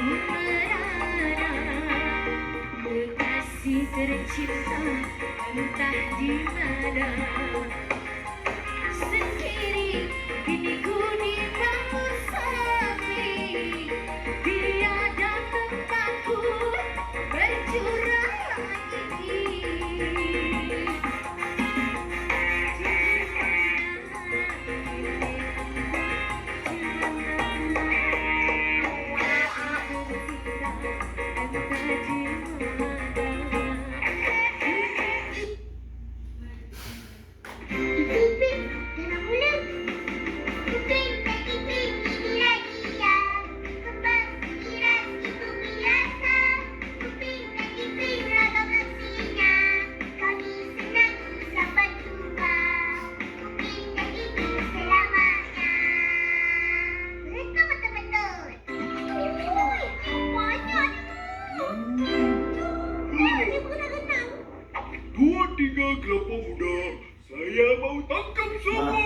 merana, kekasih tercinta entah di mana. Sendiri kini ku di bawah sapi, tiada tempatku bercurah ini. Dua tiga kelapa muda, saya mau tangkap semua.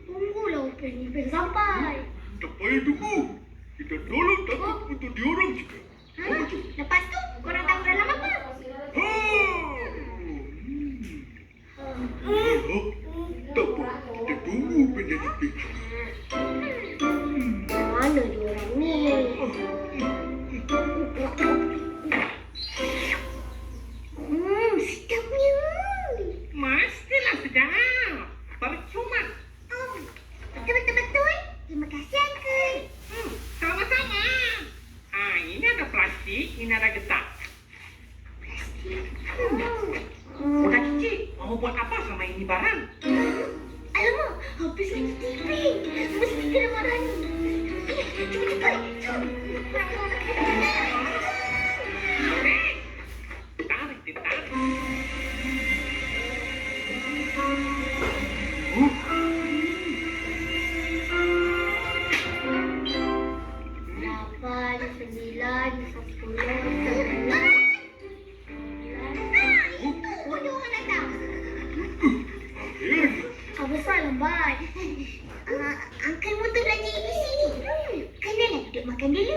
Tunggulah Upin sampai. Tak payah tunggu. Kita tolong tangkap untuk diorang juga. Lepas tu, korang tahu dalam apa? Tak apa, kita tunggu penyanyi Pink. Mana diorang ni? Sedapnya. Mestilah sedap. Percuma. Betul. Terima kasih, Uncle. Sama-sama. Ini ada plastik, ini ada getah. Budak kecil, mau buat apa sama ini barang? Alamak, habis lagi TV. Mesti kena marah ni. Cepat. Tarik, tarik. Lapan, 9, 10. Apa pasal lambat? Uncle motor lagi di sini. Kenalah duduk makan dulu.